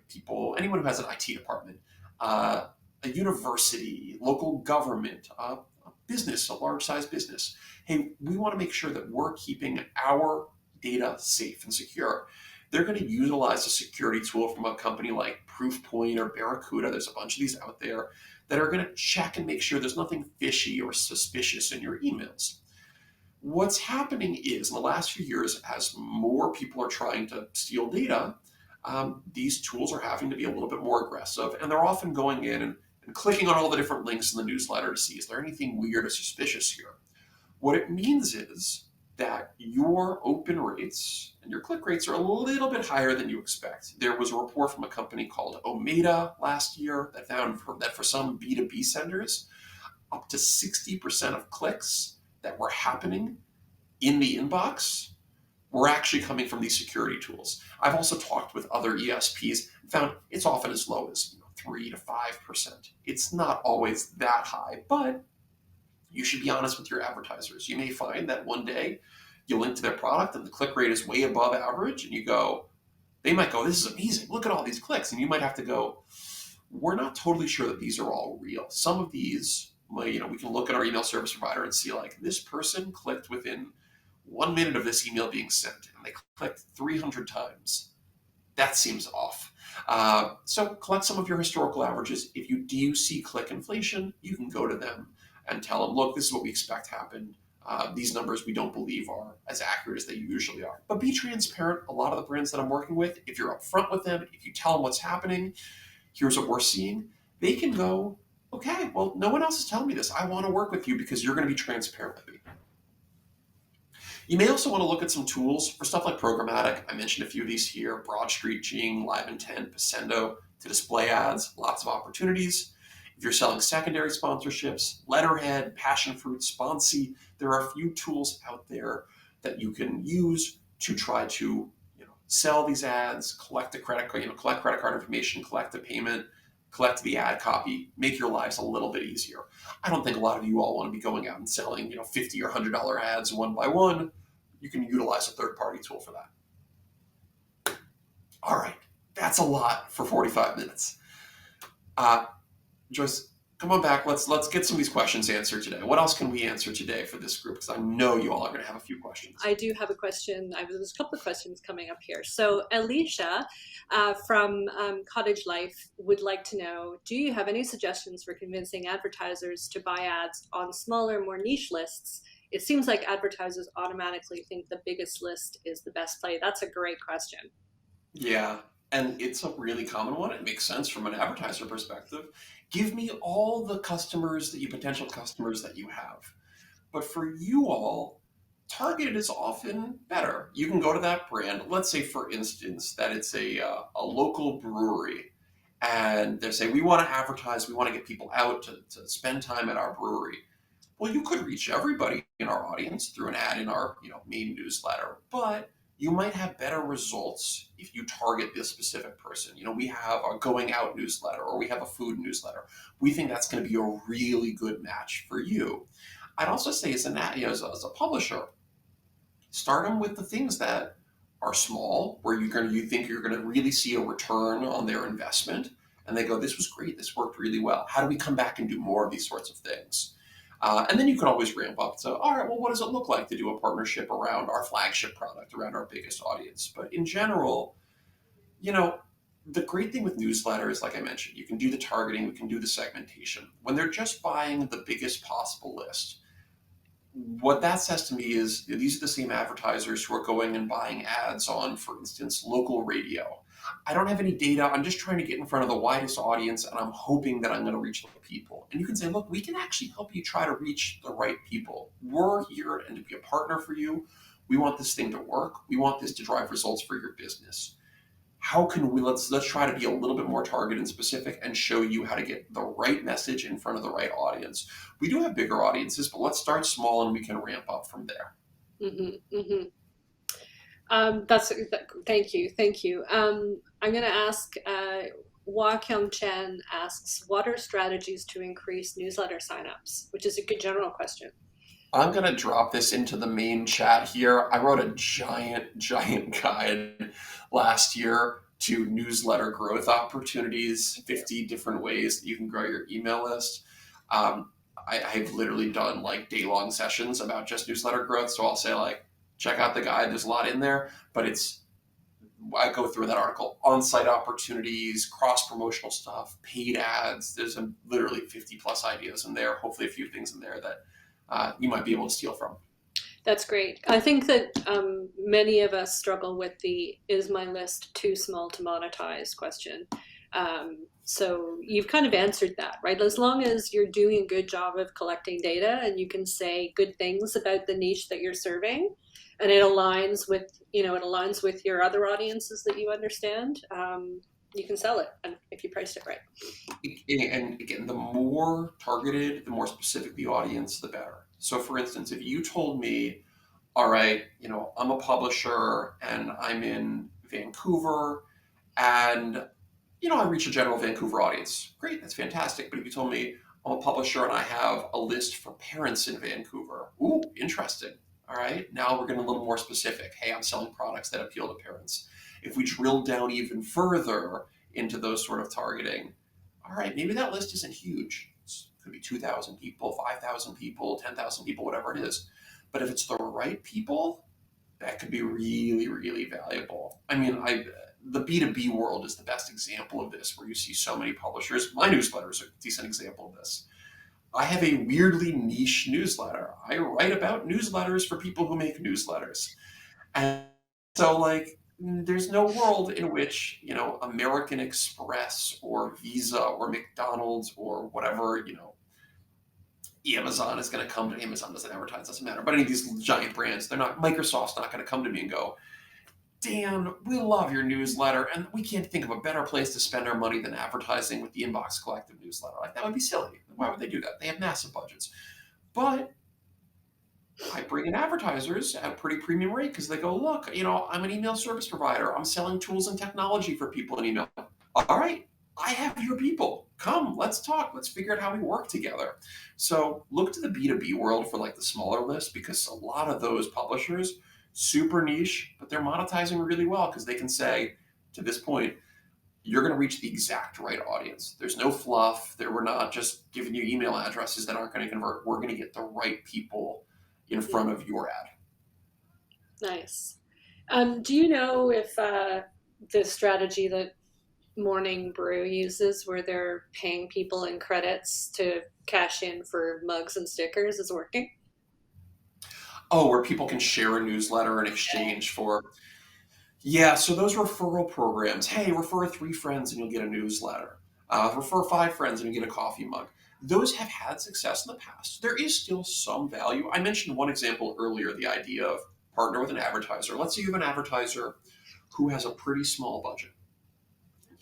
people, anyone who has an IT department, a university, local government, a business, a large size business. Hey, we want to make sure that we're keeping our data safe and secure. They're going to utilize a security tool from a company like Proofpoint or Barracuda. There's a bunch of these out there that are going to check and make sure there's nothing fishy or suspicious in your emails. What's happening is in the last few years, as more people are trying to steal data, these tools are having to be a little bit more aggressive, and they're often going in and clicking on all the different links in the newsletter to see, is there anything weird or suspicious here? What it means is that your open rates and your click rates are a little bit higher than you expect. There was a report from a company called Omeda last year that found that for some B2B senders, up to 60% of clicks that were happening in the inbox were actually coming from these security tools. I've also talked with other ESPs and found it's often as low as 3 to 5%. It's not always that high, but you should be honest with your advertisers. You may find that one day you link to their product and the click rate is way above average, and they might go, this is amazing, look at all these clicks. And you might have to go, we're not totally sure that these are all real. Some of these, we can look at our email service provider and see like this person clicked within 1 minute of this email being sent, and they clicked 300 times. That seems off. So collect some of your historical averages. If you do see click inflation, you can go to them and tell them, look, this is what we expect happened. These numbers we don't believe are as accurate as they usually are. But be transparent. A lot of the brands that I'm working with, if you're upfront with them, if you tell them what's happening, here's what we're seeing, they can go, okay, well, no one else is telling me this. I want to work with you because you're going to be transparent with me. You may also want to look at some tools for stuff like programmatic. I mentioned a few of these here: BroadStreet, Jing, LiveIntent, Pacendo, to display ads, lots of opportunities. If you're selling secondary sponsorships, Letterhead, Passionfruit, Sponsy, there are a few tools out there that you can use to try to sell these ads, collect the credit card, collect credit card information, collect the payment, collect the ad copy, make your lives a little bit easier. I don't think a lot of you all want to be going out and selling $50 or $100 ads one by one. You can utilize a third-party tool for that. All right, that's a lot for 45 minutes. Joyce, come on back. Let's get some of these questions answered today. What else can we answer today for this group? Because I know you all are going to have a few questions. I do have a question. There's a couple of questions coming up here. So Alicia from Cottage Life would like to know, do you have any suggestions for convincing advertisers to buy ads on smaller, more niche lists? It seems like advertisers automatically think the biggest list is the best play. That's a great question. Yeah, and it's a really common one. It makes sense from an advertiser perspective. Give me all the potential customers that you have. But for you all, targeted is often better. You can go to that brand. Let's say, for instance, that it's a local brewery, and they say, we want to advertise, we want to get people out to spend time at our brewery. Well, you could reach everybody in our audience through an ad in our main newsletter, but you might have better results if you target this specific person. We have a going out newsletter, or we have a food newsletter. We think that's going to be a really good match for you. I'd also say as a publisher, start them with the things that are small, where you think you're going to really see a return on their investment, and they go, this was great, this worked really well. How do we come back and do more of these sorts of things? And then you can always ramp up to, all right, well, what does it look like to do a partnership around our flagship product, around our biggest audience? But in general, You know, the great thing with newsletters, like I mentioned, you can do the targeting, we can do the segmentation. When they're just buying the biggest possible list, what that says to me is these are the same advertisers who are going and buying ads on, for instance, local radio. I don't have any data. I'm just trying to get in front of the widest audience and I'm hoping that I'm going to reach the people. And you can say, look, we can actually help you try to reach the right people. We're here and to be a partner for you. We want this thing to work. We want this to drive results for your business. How can we let's try to be a little bit more targeted and specific and show you how to get the right message in front of the right audience. We do have bigger audiences, but let's start small and we can ramp up from there. Mm-hmm, that's thank you, thank you. I'm going to ask. Hua Kyung Chen asks, "What are strategies to increase newsletter signups?" Which is a good general question. I'm going to drop this into the main chat here. I wrote a giant guide last year to newsletter growth opportunities, 50 different ways that you can grow your email list. I've literally done like day-long sessions about just newsletter growth. So I'll say like, check out the guide. There's a lot in there, but I go through that article, on-site opportunities, cross-promotional stuff, paid ads. There's literally 50 plus ideas in there. Hopefully a few things in there that you might be able to steal from. That's great. I think that many of us struggle with the "is my list too small to monetize" question. So you've kind of answered that, right? As long as you're doing a good job of collecting data and you can say good things about the niche that you're serving, and it aligns with, it aligns with your other audiences that you understand, you can sell it, and if you priced it right. And again, the more targeted, the more specific the audience, the better. So for instance, if you told me, all right, I'm a publisher and I'm in Vancouver and, I reach a general Vancouver audience. Great, that's fantastic. But if you told me I'm a publisher and I have a list for parents in Vancouver, ooh, interesting. All right, now we're getting a little more specific. Hey, I'm selling products that appeal to parents. If we drill down even further into those sort of targeting, all right, maybe that list isn't huge. It could be 2,000 people, 5,000 people, 10,000 people, whatever it is. But if it's the right people, that could be really, really valuable. I mean, the B2B world is the best example of this, where you see so many publishers. My newsletter is a decent example of this. I have a weirdly niche newsletter. I write about newsletters for people who make newsletters. And so, like, there's no world in which, American Express or Visa or McDonald's or whatever, Amazon is going to come to Amazon, doesn't advertise, doesn't matter. But any of these giant brands, Microsoft's not going to come to me and go, Dan, we love your newsletter, and we can't think of a better place to spend our money than advertising with the Inbox Collective newsletter. Like, that would be silly. Why would they do that? They have massive budgets. But I bring in advertisers at a pretty premium rate because they go, look, I'm an email service provider. I'm selling tools and technology for people in email. All right, I have your people. Come, let's talk. Let's figure out how we work together. So look to the B2B world for like the smaller list, because a lot of those publishers, super niche, but they're monetizing really well because they can say, to this point, you're going to reach the exact right audience. There's no fluff. We're not just giving you email addresses that aren't going to convert. We're going to get the right people in front of your ad. Nice. Do you know if the strategy that Morning Brew uses, where they're paying people in credits to cash in for mugs and stickers, is working? Oh, where people can share a newsletter in exchange for. Yeah, so those referral programs. Hey, refer 3 friends and you'll get a newsletter. Refer 5 friends and you get a coffee mug. Those have had success in the past. There is still some value. I mentioned one example earlier, the idea of partner with an advertiser. Let's say you have an advertiser who has a pretty small budget.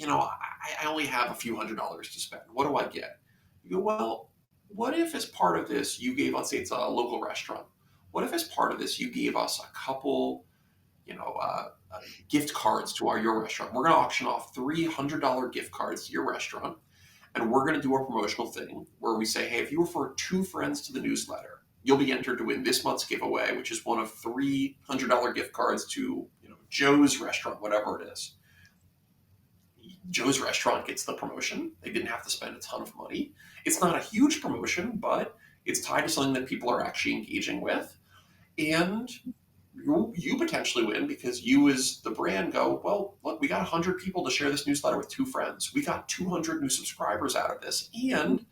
I only have a few $100s to spend. What do I get? You go, well, what if as part of this you gave, let's say it's a local restaurant. What if as part of this you gave us a couple, gift cards to your restaurant? We're going to auction off $300 gift cards to your restaurant. And we're going to do a promotional thing where we say, hey, if you refer 2 friends to the newsletter, you'll be entered to win this month's giveaway, which is one of $300 gift cards to, Joe's restaurant, whatever it is. Joe's restaurant gets the promotion. They didn't have to spend a ton of money. It's not a huge promotion, but it's tied to something that people are actually engaging with. And you potentially win because you as the brand go, well, look, we got 100 people to share this newsletter with 2 friends. We got 200 new subscribers out of this, and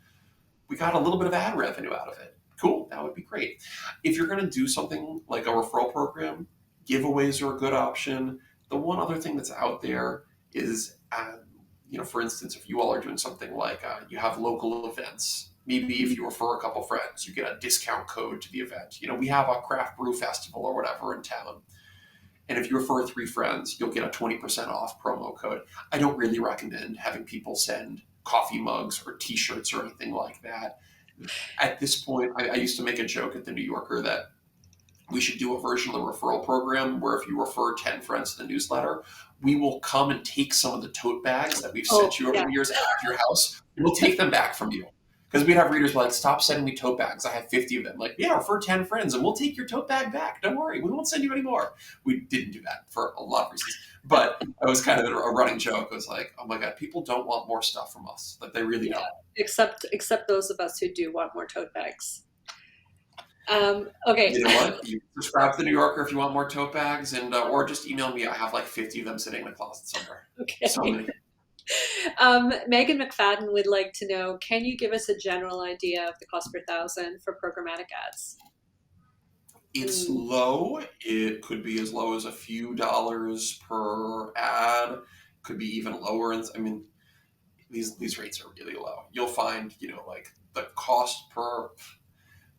we got a little bit of ad revenue out of it. Cool, that would be great. If you're going to do something like a referral program, giveaways are a good option. The one other thing that's out there is, for instance, if you all are doing something like you have local events, maybe if you refer a couple friends, you get a discount code to the event. We have a craft brew festival or whatever in town. And if you refer 3 friends, you'll get a 20% off promo code. I don't really recommend having people send coffee mugs or t-shirts or anything like that. At this point, I used to make a joke at the New Yorker that we should do a version of the referral program where if you refer 10 friends to the newsletter, we will come and take some of the tote bags that we've Oh, sent you over yeah. the years out of your house. We'll take them back from you. Because we'd have readers be like, stop sending me tote bags. I have 50 of them. Like, yeah, refer 10 friends and we'll take your tote bag back. Don't worry. We won't send you any more. We didn't do that for a lot of reasons. But it was kind of a running joke. It was like, oh my God, people don't want more stuff from us. Like, they really Yeah. don't. Except those of us who do want more tote bags. Okay. You know what? You subscribe to the New Yorker if you want more tote bags, and or just email me. I have like 50 of them sitting in the closet somewhere. Okay. So many. Megan McFadden would like to know, can you give us a general idea of the cost per thousand for programmatic ads? It's low. It could be as low as a few dollars per ad. Could be even lower. And I mean, these rates are really low. You'll find, like the cost per,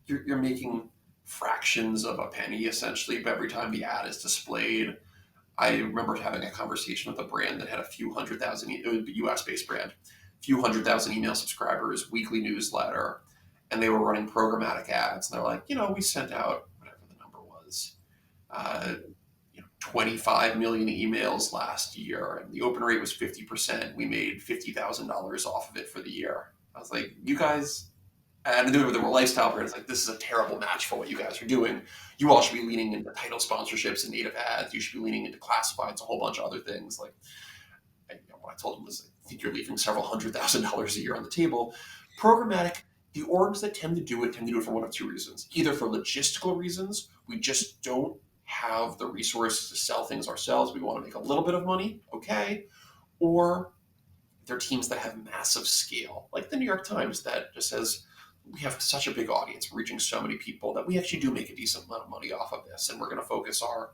you're making fractions of a penny essentially every time the ad is displayed. I remember having a conversation with a brand that had a few 100,000, it was a US based brand, a few 100,000 email subscribers, weekly newsletter, and they were running programmatic ads. And they're like, we sent out whatever the number was, 25 million emails last year, and the open rate was 50%. We made $50,000 off of it for the year. I was like, you guys, and there were lifestyle brands like, this is a terrible match for what you guys are doing. You all should be leaning into title sponsorships and native ads. You should be leaning into classifieds, a whole bunch of other things. Like, what I told them was, I think you're leaving several $100,000 a year on the table. Programmatic, the orgs that tend to do it for one of two reasons. Either for logistical reasons, we just don't have the resources to sell things ourselves. We want to make a little bit of money, okay. Or they're teams that have massive scale, like the New York Times that just says, we have such a big audience, we're reaching so many people that we actually do make a decent amount of money off of this, and we're going to focus our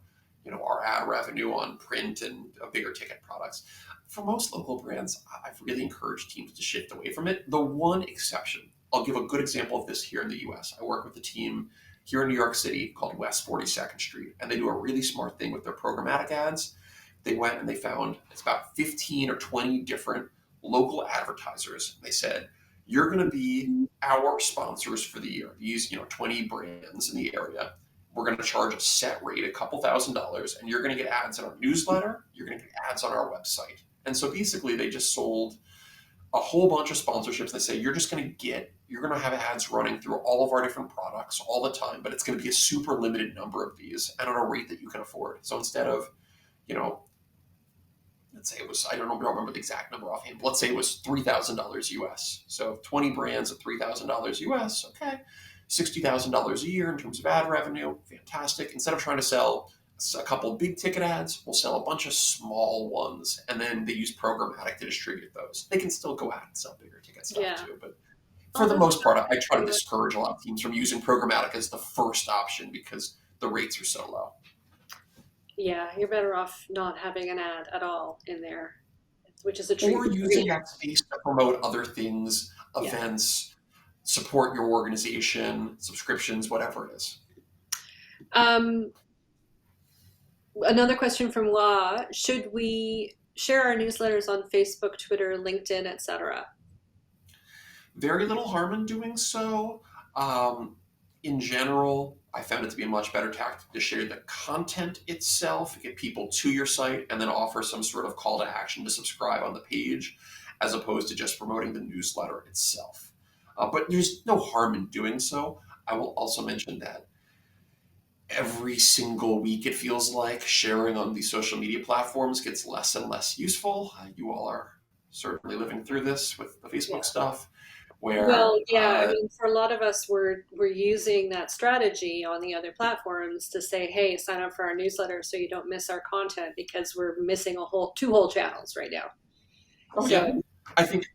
ad revenue on print and bigger ticket products. For most local brands, I've really encouraged teams to shift away from it. The one exception, I'll give a good example of this here in the US. I work with a team here in New York City called West 42nd Street, and they do a really smart thing with their programmatic ads. They went and they found it's about 15 or 20 different local advertisers. They said, you're going to be our sponsors for the year. These 20 brands in the area. We're going to charge a set rate, a couple $1,000s, and you're going to get ads in our newsletter. You're going to get ads on our website. And so basically, they just sold a whole bunch of sponsorships. They say you're going to have ads running through all of our different products all the time, but it's going to be a super limited number of these and on a rate that you can afford. So instead of, let's say it was, I don't remember the exact number offhand, but let's say it was $3,000 US. So 20 brands at $3,000 US, okay. $60,000 a year in terms of ad revenue, fantastic. Instead of trying to sell a couple big ticket ads, we'll sell a bunch of small ones, and then they use programmatic to distribute those. They can still go out and sell bigger ticket stuff too, but for the most part, I try to discourage a lot of teams from using programmatic as the first option because the rates are so low. Yeah, you're better off not having an ad at all in there, which is a treat. Or using that space to promote other things, events, support your organization, subscriptions, whatever it is. Another question from Law: should we share our newsletters on Facebook, Twitter, LinkedIn, etc.? Very little harm in doing so. In general, I found it to be a much better tactic to share the content itself, get people to your site, and then offer some sort of call to action to subscribe on the page, as opposed to just promoting the newsletter itself. But there's no harm in doing so. I will also mention that every single week, it feels like sharing on these social media platforms gets less and less useful. You all are certainly living through this with the Facebook stuff. where Well, yeah, I mean, for a lot of us, we're using that strategy on the other platforms to say, "Hey, sign up for our newsletter so you don't miss our content," because we're missing two whole channels right now. oh So, yeah, I think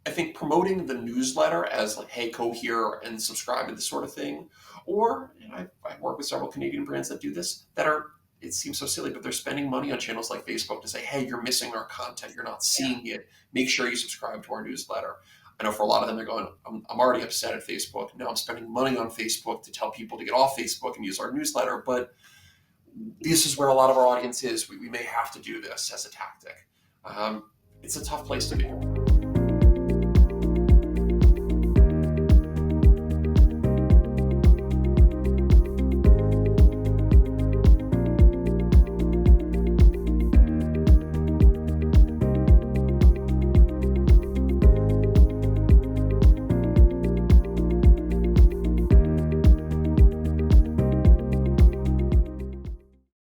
I think promoting the newsletter as like, hey, go here and subscribe to this sort of thing, or I work with several Canadian brands that do this that are. It seems so silly, but they're spending money on channels like Facebook to say, hey, you're missing our content. You're not yeah. seeing it. Make sure you subscribe to our newsletter. I know for a lot of them, they're going, I'm already upset at Facebook. Now I'm spending money on Facebook to tell people to get off Facebook and use our newsletter. But this is where a lot of our audience is. We may have to do this as a tactic. It's a tough place to be.